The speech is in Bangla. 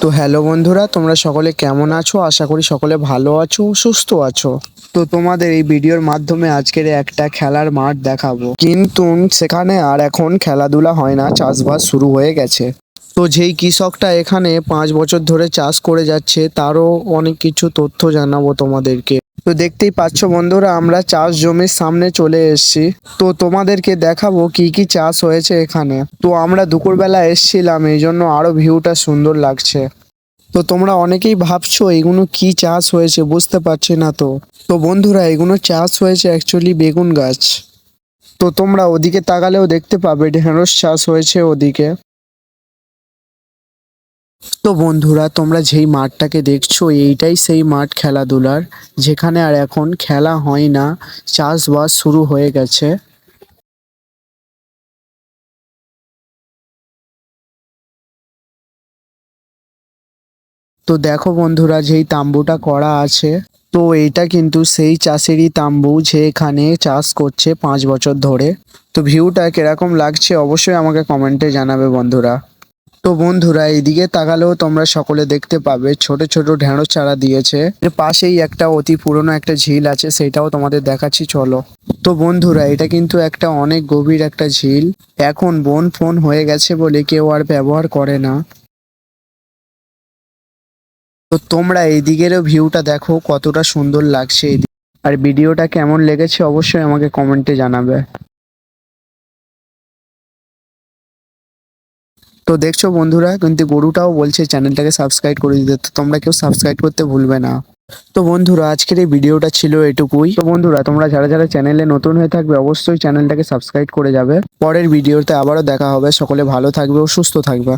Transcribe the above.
তো হ্যালো বন্ধুরা, তোমরা সকলে কেমন আছো? আশা করি সকলে ভালো আছো, সুস্থ আছো। তো তোমাদের এই ভিডিওর মাধ্যমে আজকের একটা খেলার মাঠ দেখাবো, কিন্তু সেখানে আর এখন খেলাধুলা হয় না, চাষবাস শুরু হয়ে গেছে। তো যেই কৃষকটা এখানে 5 বছর ধরে চাষ করে যাচ্ছে তারও অনেক কিছু তথ্য জানাবো তোমাদেরকে। তো দেখতেই পাচ্ছ বন্ধুরা, আমরা চাষ জমির সামনে চলে এসেছি। তো তোমাদেরকে দেখাবো কি কি চাষ হয়েছে এখানে। তো আমরা দুপুরবেলা এসছিলাম, এই জন্য আরো ভিউটা সুন্দর লাগছে। তো তোমরা অনেকেই ভাবছো এগুলো কি চাষ হয়েছে, বুঝতে পারছি না। তো বন্ধুরা, এগুলো চাষ হয়েছে অ্যাকচুয়ালি বেগুন গাছ। তো তোমরা ওদিকে তাকালেও দেখতে পাবে ঢেঁড়স চাষ হয়েছে ওদিকে। তো বন্ধুরা, তোমরা যেই মাঠটাকে দেখছো এইটাই সেই মাঠ খেলাধুলার, যেখানে আর এখন খেলা হয় না, চাষবাস শুরু হয়ে গেছে। তো দেখো বন্ধুরা, যেই তাম্বুটা করা আছে, তো এইটা কিন্তু সেই চাষেরই তাম্বু যে এখানে চাষ করছে 5 বছর ধরে। তো ভিউটা কিরকম লাগছে অবশ্যই আমাকে কমেন্টে জানাবে বন্ধুরা। তো বন্ধুরা, এইদিকে তাকালেও তোমরা সকলে দেখতে পাবে ছোট ছোট ঢেঁড়স চারা দিয়েছে। এর পাশেই একটা অতি পুরনো একটা ঝিল আছে, সেটাও তোমাদের দেখাচ্ছি, চলো। তো বন্ধুরা, এটা কিন্তু একটা অনেক গভীর একটা ঝিল। এখন বন ফোন হয়ে গেছে বলে কেউ আর ব্যবহার করে না। তো তোমরা এইদিকেরও ভিউটা দেখো কতটা সুন্দর লাগছে এইদিকে। আর ভিডিওটা কেমন লেগেছে অবশ্যই আমাকে কমেন্টে জানাবে। তো দেখছো বন্ধুরা, কিন্তু গরুটাও বলছে চ্যানেলটাকে সাবস্ক্রাইব করে দিতে, তো তোমরা কেউ সাবস্ক্রাইব করতে ভুলবে না। তো বন্ধুরা, আজকের এই ভিডিওটা ছিল এটুকুই। তো বন্ধুরা, তোমরা যারা যারা চ্যানেলে নতুন হয়ে থাকবে অবশ্যই চ্যানেলটাকে সাবস্ক্রাইব করে যাবে। পরের ভিডিওতে আবারও দেখা হবে। সকলে ভালো থাকবে ও সুস্থ থাকবে।